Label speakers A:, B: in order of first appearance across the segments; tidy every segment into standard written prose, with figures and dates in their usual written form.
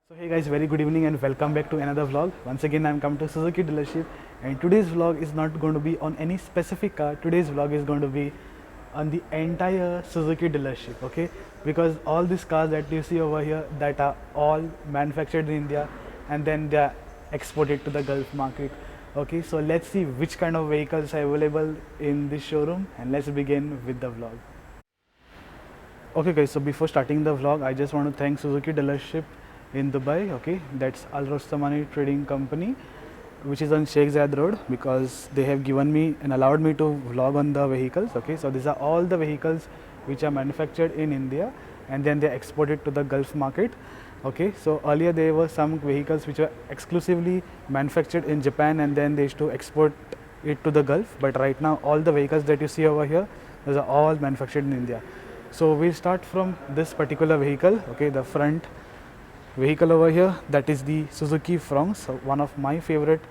A: So hey guys, very good evening and welcome back to another vlog. Once again I'm come to Suzuki Dealership, and today's vlog is not going to be on any specific car. Today's vlog is going to be on the entire Suzuki dealership, okay? Because all these cars that you see over here that are all manufactured in India and then they are exported to the Gulf market. Okay, so let's see which kind of vehicles are available in this showroom, and let's begin with the vlog. Okay guys, so before starting the vlog, I just want to thank Suzuki Dealership in Dubai, okay, that's Al Rostamani Trading Company, which is on Sheikh Zayed Road, because they have given me and allowed me to vlog on the vehicles, okay. So these are all the vehicles which are manufactured in India and then they are exported to the Gulf market, okay. So earlier there were some vehicles which were exclusively manufactured in Japan and then they used to export it to the Gulf, but right now all the vehicles that you see over here, those are all manufactured in India. So we'll start from this particular vehicle, okay, the front vehicle over here, that is the Suzuki Fronx, one of my favorite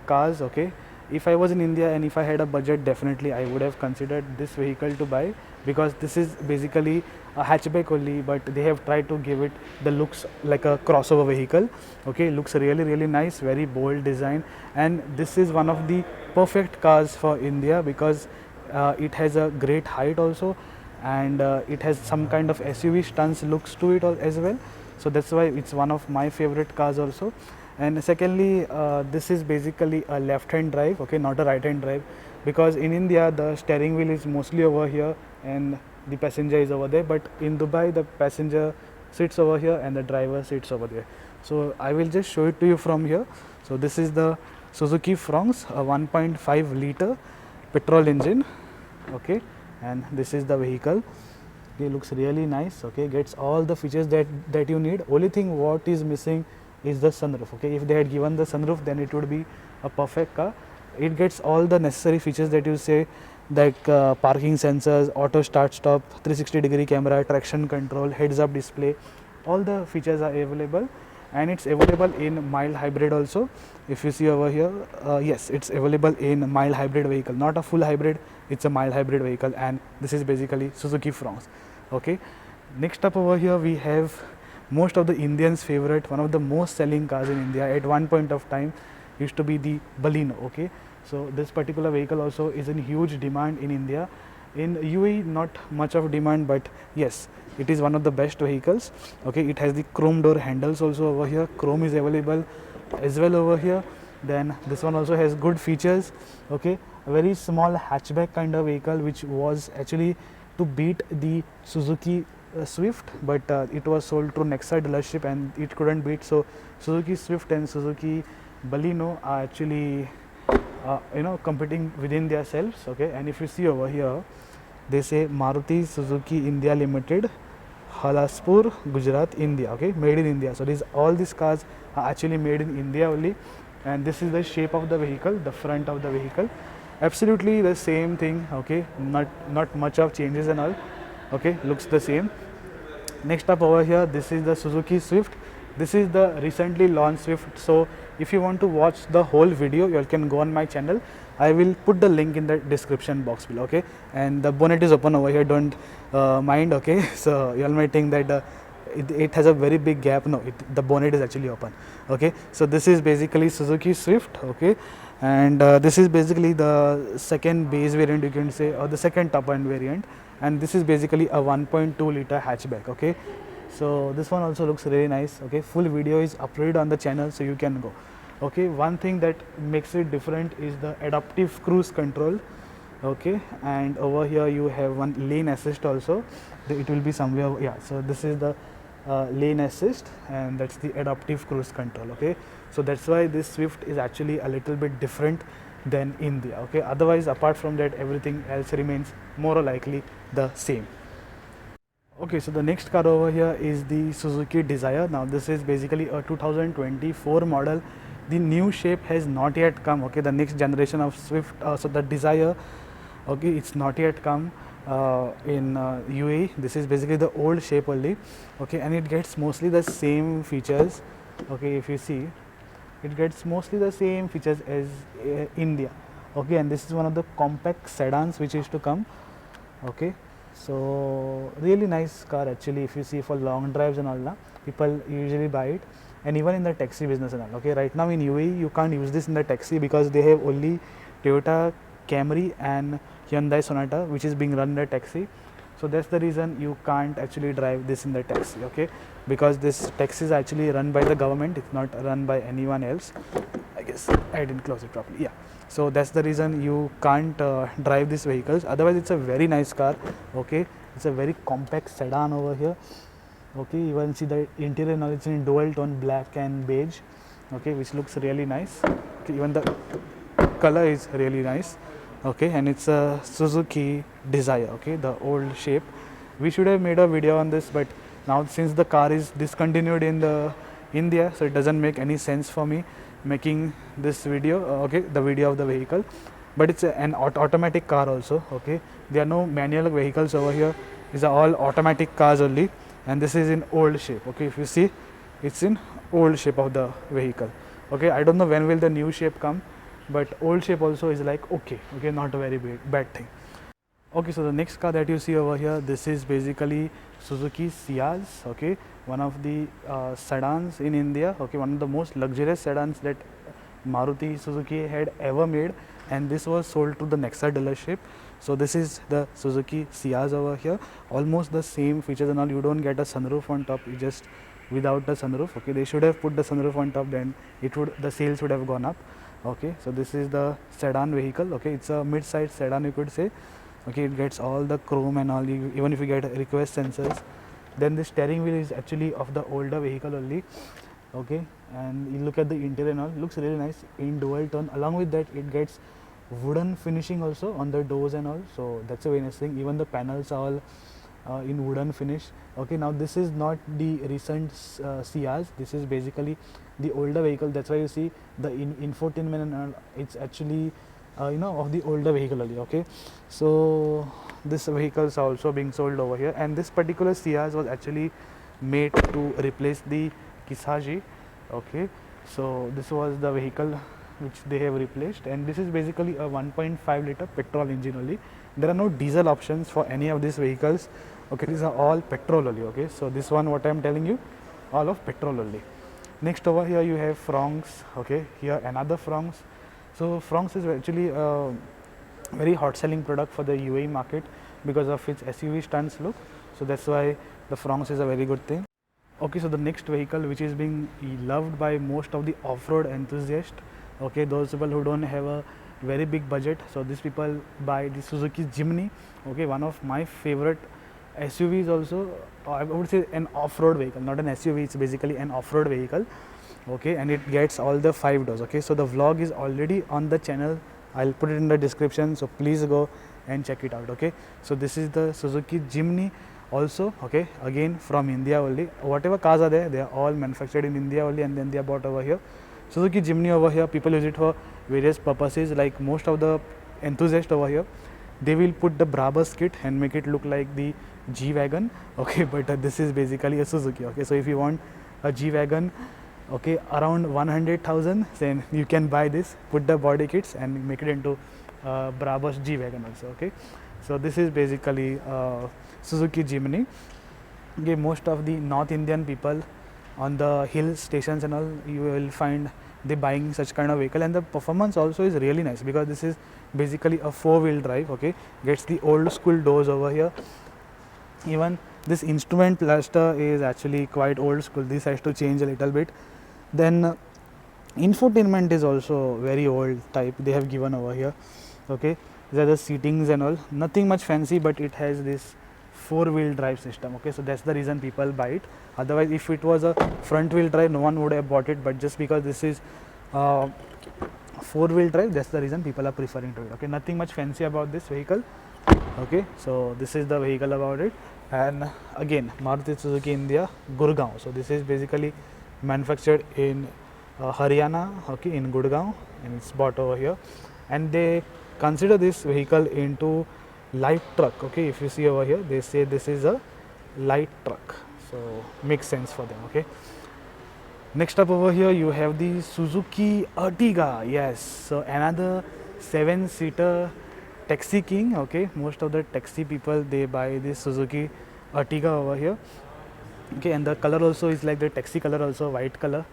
A: cars, okay. If I was in India and if I had a budget, definitely I would have considered this vehicle to buy, because this is basically a hatchback only, but they have tried to give it the looks like a crossover vehicle, okay. Looks really nice, very bold design, and this is one of the perfect cars for India because it has a great height also, and it has some kind of SUV stance looks to it as well. So that's why it's one of my favorite cars also. And secondly, this is basically a left hand drive, okay, not a right hand drive, because in India the steering wheel is mostly over here and the passenger is over there, but in Dubai the passenger sits over here and the driver sits over there. So I will just show it to you from here. So this is the Suzuki Fronx, a 1.5 liter petrol engine, okay, and this is the vehicle. It looks really nice, okay, gets all the features that you need. Only thing what is missing is the sunroof, okay. If they had given the sunroof, then it would be a perfect car. It gets all the necessary features that you say, like parking sensors, auto start stop, 360-degree camera, traction control, heads up display, all the features are available, and it's available in mild hybrid also. If you see over here, yes, it's available in mild hybrid vehicle, not a full hybrid, it's a mild hybrid vehicle, and this is basically Suzuki Fronx, okay. Next up over here we have most of the Indians favorite, one of the most selling cars in India at one point of time used to be the Baleno, okay. So this particular vehicle also is in huge demand in India. In UAE not much of demand, but yes, it is one of the best vehicles, okay. It has the chrome door handles also over here, chrome is available as well over here. Then this one also has good features, okay. A very small hatchback kind of vehicle, which was actually to beat the Suzuki Swift, but it was sold through Nexa dealership and it couldn't beat. So Suzuki Swift and Suzuki Baleno are actually competing within themselves, okay. And if you see over here, they say Maruti Suzuki India Limited, Halaspur, Gujarat, India, okay, made in India. So all these cars are actually made in India only, and this is the shape of the vehicle, the front of the vehicle, absolutely the same thing, okay, not much of changes and all, okay, looks the same. Next up over here, this is the Suzuki Swift. This is the recently launched Swift. So if you want to watch the whole video, you can go on my channel. I will put the link in the description box below, okay. And the bonnet is open over here, don't mind, okay. So you all might think that it has a very big gap. No, the bonnet is actually open, okay. So this is basically Suzuki Swift, okay, and this is basically the second base variant, you can say, or the second top end variant, and this is basically a 1.2 liter hatchback, okay. So this one also looks really nice, okay. Full video is uploaded on the channel, so you can go, okay. One thing that makes it different is the adaptive cruise control, okay, and over here you have one lane assist also. It will be somewhere, yeah. So this is the lane assist, and that's the adaptive cruise control, okay. So that's why this Swift is actually a little bit different than India, okay. Otherwise, apart from that, everything else remains more or likely the same. Okay, so the next car over here is the Suzuki Dzire. Now this is basically a 2024 model. The new shape has not yet come, okay. The next generation of Swift, so the Dzire, okay, it's not yet come in UAE. This is basically the old shape only, okay, and it gets mostly the same features, okay. If you see, it gets mostly the same features as India, okay. And this is one of the compact sedans which is to come, okay. So really nice car actually. If you see for long drives and all that, people usually buy it, and even in the taxi business and all. Okay, right now in UAE you can't use this in the taxi because they have only Toyota Camry and Hyundai Sonata which is being run in the taxi. So that's the reason you can't actually drive this in the taxi. Okay, because this taxi is actually run by the government. It's not run by anyone else. I guess I didn't close it properly. Yeah. So that's the reason you can't drive these vehicles. Otherwise, it's a very nice car. Okay, it's a very compact sedan over here. Okay, you can see the interior now. It's in dual tone black and beige. Okay, which looks really nice. Okay, even the color is really nice. Okay, and it's a Suzuki Dzire. Okay, the old shape. We should have made a video on this, but now since the car is discontinued in the India, so it doesn't make any sense for me making this video. Okay, the video of the vehicle, but it's an automatic car also. Okay, there are no manual vehicles over here. These are all automatic cars only, and this is in old shape. Okay, if you see, it's in old shape of the vehicle. Okay, I don't know when will the new shape come, but old shape also is like okay, not a very bad thing. Okay, so the next car that you see over here, this is basically Suzuki Ciaz. Okay, one of the sedans in India. Okay, one of the most luxurious sedans that Maruti Suzuki had ever made, and this was sold to the Nexa dealership. So this is the Suzuki Ciaz over here. Almost the same features and all. You don't get a sunroof on top. You just without the sunroof. Okay, they should have put the sunroof on top. Then the sales would have gone up. Okay, so this is the sedan vehicle. Okay, it's a mid-size sedan, you could say. Okay, it gets all the chrome and all. Even if you get request sensors, then the steering wheel is actually of the older vehicle only. Okay, and you look at the interior and all, looks really nice in dual tone. Along with that, it gets wooden finishing also on the doors and all. So that's a very nice thing. Even the panels are all in wooden finish. Okay, now this is not the recent Ciaz. This is basically the older vehicle. That's why you see the infotainment and all, it's actually of the older vehicle only. Okay, so this vehicle is also being sold over here, and this particular Ciaz was actually made to replace the Kishaji. Okay, so this was the vehicle which they have replaced, and this is basically a 1.5 liter petrol engine only. There are no diesel options for any of these vehicles. Okay, these are all petrol only. Okay, so this one what I am telling you, all of petrol only. Next over here you have Fronx. Okay, here another Fronx. So Fronx is actually a very hot selling product for the UAE market because of its SUV stance look. So that's why the Fronx is a very good thing. Okay, so the next vehicle which is being loved by most of the off-road enthusiasts. Okay, those people who don't have a very big budget. So these people buy the Suzuki Jimny. Okay, one of my favorite SUVs also. I would say an off-road vehicle, not an SUV. It's basically an off-road vehicle. Okay, and it gets all the 5 doors. Okay, so the vlog is already on the channel. I'll put it in the description, so please go and check it out. Okay, so this is the Suzuki Jimny also. Okay, again from India only. Whatever cars are there, they are all manufactured in India only, and then they are bought over here. Suzuki Jimny over here, people use it for various purposes. Like most of the enthusiasts over here, they will put the Brabus kit and make it look like the G wagon. Okay, but this is basically a Suzuki. Okay, so if you want a G wagon, okay, around 100,000, then you can buy this, put the body kits and make it into Brabus G wagon also. Okay, so this is basically Suzuki Jimny. Okay, most of the North Indian people on the hill stations and all, you will find they buying such kind of vehicle, and the performance also is really nice because this is basically a 4-wheel drive. Okay, gets the old school doors over here. Even this instrument cluster is actually quite old school. This has to change a little bit. Then infotainment is also very old type they have given over here. Okay, these are the seatings and all, nothing much fancy, but it has this 4-wheel drive system. Okay, so that's the reason people buy it. Otherwise, if it was a front wheel drive, no one would have bought it, but just because this is 4-wheel drive, that's the reason people are preferring to it. Okay, nothing much fancy about this vehicle. Okay, so this is the vehicle about it. And again, Maruti Suzuki India, Gurgaon. So this is basically manufactured in Haryana, okay, in Gurgaon, and it's bought over here. And they consider this vehicle into light truck. Okay, if you see over here, they say this is a light truck, so makes sense for them. Okay, next up over here you have the Suzuki Ertiga. Yes, so another 7-seater taxi king. Okay, most of the taxi people, they buy this Suzuki Ertiga over here. Okay, and the color also is like the taxi color, also white color.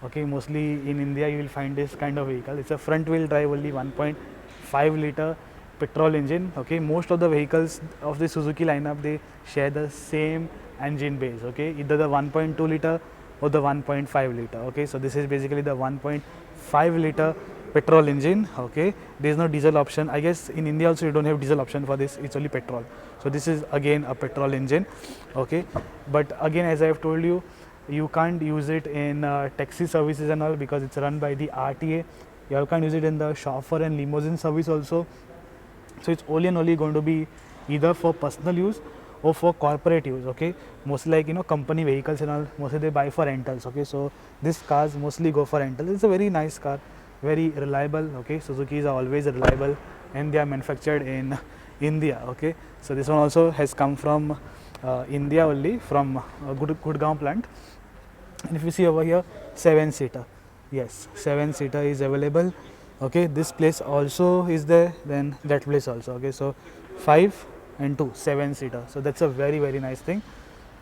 A: Okay, mostly in India you will find this kind of vehicle. It's a front wheel drive only, 1.5 liter petrol engine. Okay, most of the vehicles of the Suzuki lineup, they share the same engine base. Okay, either the 1.2 liter or the 1.5 liter. Okay, so this is basically the 1.5 liter petrol engine. Okay, there is no diesel option. I guess in India also you don't have diesel option for this, it's only petrol. So this is again a petrol engine. Okay, but again, as I have told you, you can't use it in taxi services and all, because it's run by the RTA. You can't use it in the chauffeur and limousine service also. So it's only and only going to be either for personal use or for corporate use. Okay, mostly like, you know, company vehicles and all, mostly they buy for rentals. Okay, so these cars mostly go for rental. It's a very nice car, very reliable. Okay, Suzukis are always reliable, and they are manufactured in India. Okay, so this one also has come from India only, from Gurgaon plant. And if you see over here, 7-seater, yes, 7-seater is available. Okay, this place also is there, then that place also. Okay, so 5 and 2, 7-seater. So that's a very, very nice thing.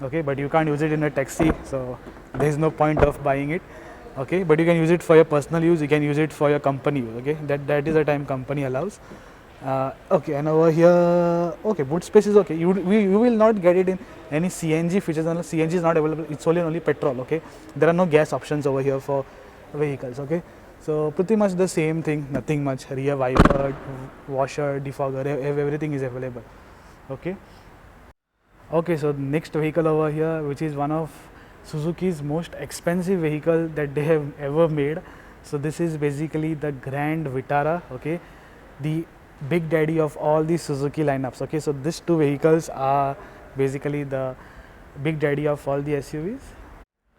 A: Okay, but you can't use it in a taxi, so there is no point of buying it. Okay, but you can use it for your personal use, you can use it for your company use. Okay, that is the time company allows. Okay, and over here, okay, boot space is okay. You will not get it in any CNG features. CNG is not available, it's only petrol. Okay, there are no gas options over here for vehicles. Okay, so pretty much the same thing, nothing much. Rear wiper, washer, defogger, everything is available. Okay, okay, so next vehicle over here, which is one of Suzuki's most expensive vehicle that they have ever made. So this is basically the Grand Vitara. Okay, the big daddy of all the Suzuki lineups. Okay, so these two vehicles are basically the big daddy of all the SUVs.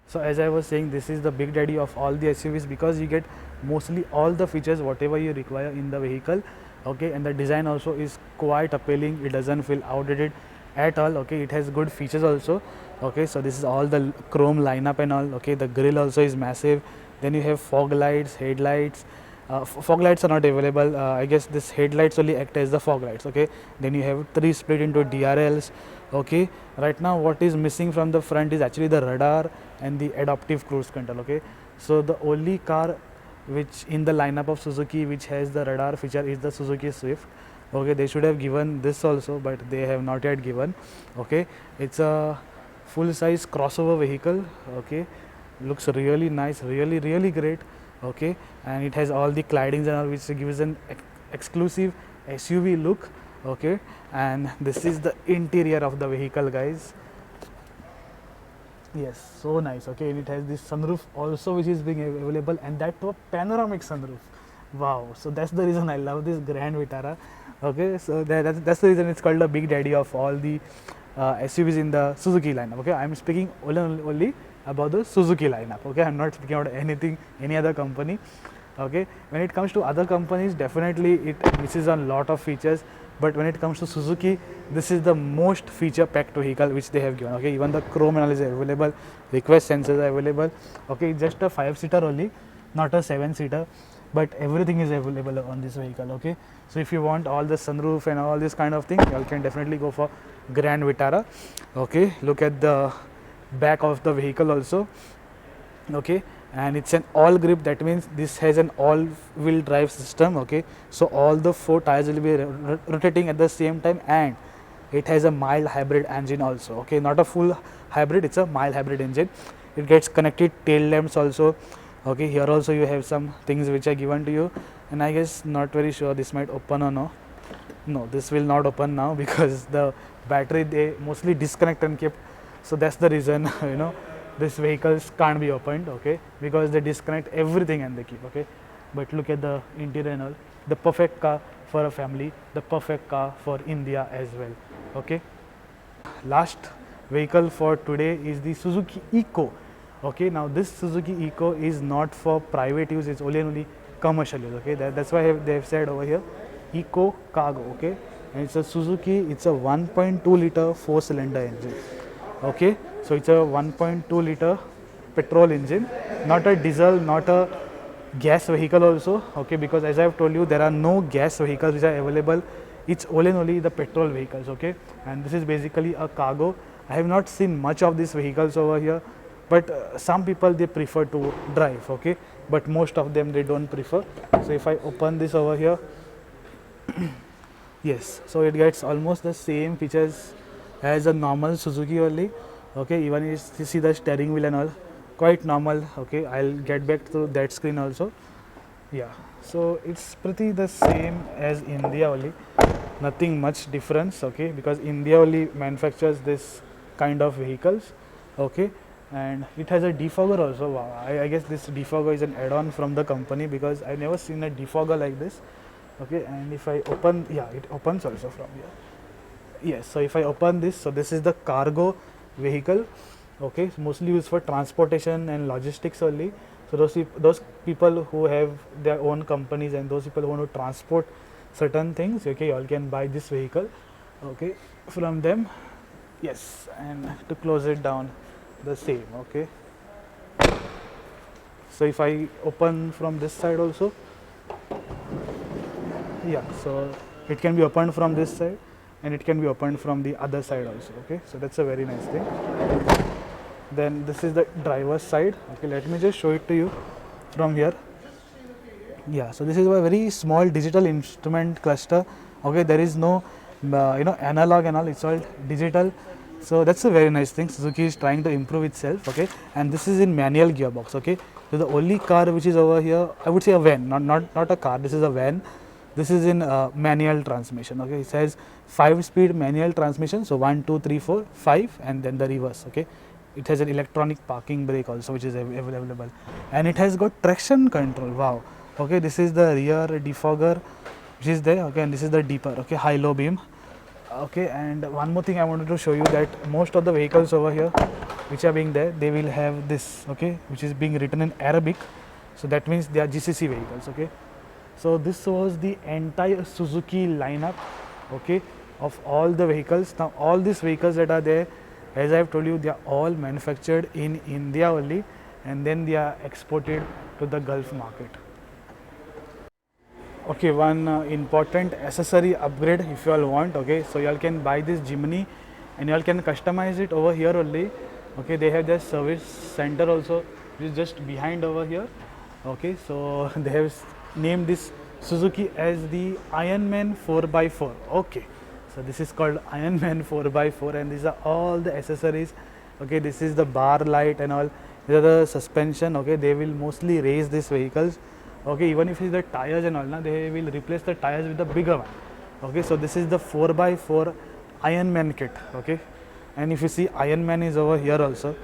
A: So as I was saying, this is the big daddy of all the SUVs, because you get mostly all the features whatever you require in the vehicle. Okay, and the design also is quite appealing, it doesn't feel outdated at all. Okay, it has good features also. Okay, so this is all the chrome lineup and all. Okay, the grille also is massive. Then you have fog lights, headlights. Fog lights are not available. I guess this headlights only act as the fog lights. Okay, then you have 3 split into DRLs. Okay, right now what is missing from the front is actually the radar and the adaptive cruise control. Okay, so the only car which in the lineup of Suzuki which has the radar feature is the Suzuki Swift. Okay, they should have given this also, but they have not yet given. Okay, it's a full size crossover vehicle. Okay, looks really nice, really great. Okay, and it has all the claddings and all, which gives an exclusive SUV look. Okay, and this is the interior of the vehicle, guys. Yes, so nice. Okay, and it has this sunroof also, which is being available, and that too a panoramic sunroof. Wow, so that's the reason I love this Grand Vitara. Okay, so that's the reason it's called the big daddy of all the SUVs in the Suzuki lineup. Okay, I'm speaking only about the Suzuki lineup. Okay, I'm not speaking about any other company. Okay, when it comes to other companies, definitely it misses on lot of features, but when it comes to Suzuki, this is the most feature packed vehicle which they have given. Okay, even the chrome analysis is available, request sensors are available. Okay, just a 5-seater only, not a 7-seater, but everything is available on this vehicle. Okay, so if you want all the sunroof and all this kind of thing, you can definitely go for Grand Vitara. Okay, look at the back of the vehicle also. Okay, and it's an all grip, that means this has an all wheel drive system. Okay, so all the 4 tires will be rotating at the same time, and it has a mild hybrid engine also. Okay, not a full hybrid, it's a mild hybrid engine. It gets connected tail lamps also. Okay, here also you have some things which are given to you, and I guess not very sure this might open or no, this will not open now because the battery they mostly disconnect and keep. So that's the reason this vehicles can't be opened. Okay, because they disconnect everything and they keep. Okay, but look at the interior and all, the perfect car for a family, the perfect car for India as well. Okay, last vehicle for today is the Suzuki EECO. Okay, now this Suzuki EECO is not for private use, it's only commercial use. Okay, that's why they have said over here EECO Cargo. Okay, and it's a Suzuki, it's a 1.2 liter 4-cylinder engine. Okay, so it's a 1.2 liter petrol engine, not a diesel, not a gas vehicle also. Okay, because as I have told you, there are no gas vehicles which are available it's only the petrol vehicles, okay. And this is basically a cargo. I have not seen much of these vehicles over here, but some people they prefer to drive, okay, but most of them they don't prefer. So if I open this over here, yes, so it gets almost the same features as a normal Suzuki only, okay. Even if you see the steering wheel and all, quite normal, okay. I'll get back to that screen also. Yeah, so it's pretty the same as India only, nothing much difference, okay, because India only manufactures this kind of vehicles, okay. And it has a defogger also. Wow, I guess this defogger is an add-on from the company, because I've never seen a defogger like this, okay. And if I open, yeah, it opens also from here. Yes, so if I open this, so this is the cargo vehicle, okay. It's mostly used for transportation and logistics only. So those people who have their own companies and those people who want to transport certain things, okay, you all can buy this vehicle, okay, from them. Yes, and to close it down, the same, okay. So if I open from this side also, yeah, so it can be opened from this side and it can be opened from the other side also, okay. So that's a very nice thing. Then this is the driver's side, okay. Let me just show it to you from here. Yeah, so this is a very small digital instrument cluster, okay. There is no analog and all, it's all digital. So that's a very nice thing. Suzuki is trying to improve itself, okay. And this is in manual gearbox, okay. So the only car which is over here, I would say a van, not a car, this is a van. This is in manual transmission, okay. It says 5-speed manual transmission, so 1, 2, 3, 4, 5, and then the reverse, okay. It has an electronic parking brake also, which is available, and it has got traction control. Wow, okay. This is the rear defogger which is there, okay, and this is the deeper, okay, high-low beam, okay. And one more thing I wanted to show you, that most of the vehicles over here which are being there, they will have this, okay, which is being written in Arabic, so that means they are GCC vehicles, okay. So this was the entire Suzuki lineup, okay, of all the vehicles. Now all these vehicles that are there, as I have told you, they are all manufactured in India only, and then they are exported to the Gulf market. Okay, one important accessory upgrade if you all want, okay. So you all can buy this Jimny and you all can customize it over here only, okay. They have their service center also, which is just behind over here, okay. So they have named this Suzuki as the Ironman 4x4, okay. So this is called Ironman 4x4, and these are all the accessories, okay. This is the bar light and all. These are the suspension, okay. They will mostly raise these vehicles, okay. Even if it's the tires and all, they will replace the tires with the bigger one, okay. So this is the 4x4 Ironman kit, okay. And if you see, Ironman is over here also,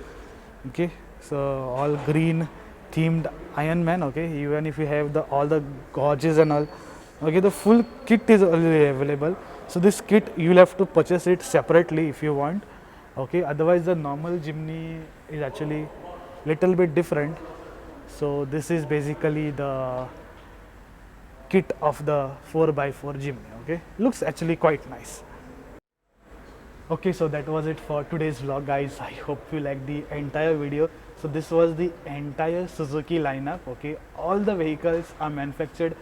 A: okay. So all green themed Ironman, okay. Even if you have all the gauges and all, okay, the full kit is already available. So this kit you will have to purchase it separately if you want, okay. Otherwise the normal Jimny is actually little bit different. So this is basically the kit of the 4x4 Jimny, okay. Looks actually quite nice. Okay, so that was it for today's vlog, guys. I hope you liked the entire video. So this was the entire Suzuki lineup, okay. All the vehicles are manufactured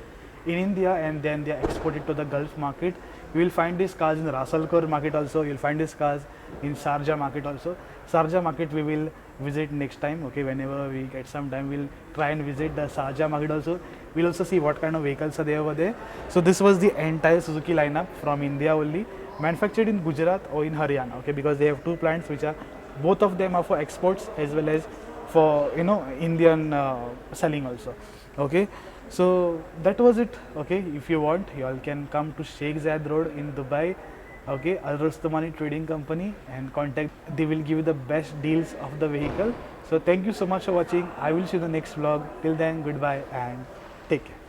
A: in India and then they are exported to the Gulf market. You will find these cars in the Ras Al Khor market also. You will find these cars in Sharjah market also. Sharjah market we will visit next time, okay. Whenever we get some time, we'll try and visit the Sharjah market also. We'll also see what kind of vehicles are there over there. So this was the entire Suzuki lineup from India only, manufactured in Gujarat or in Haryana, okay, because they have two plants which are, both of them are for exports as well as for Indian selling also, okay. So that was it, okay. If you want, you all can come to Sheikh Zayed Road in Dubai, okay, Al Rustamani Trading Company, and contact. They will give you the best deals of the vehicle. So thank you so much for watching. I will see you in the next vlog. Till then, goodbye and take care.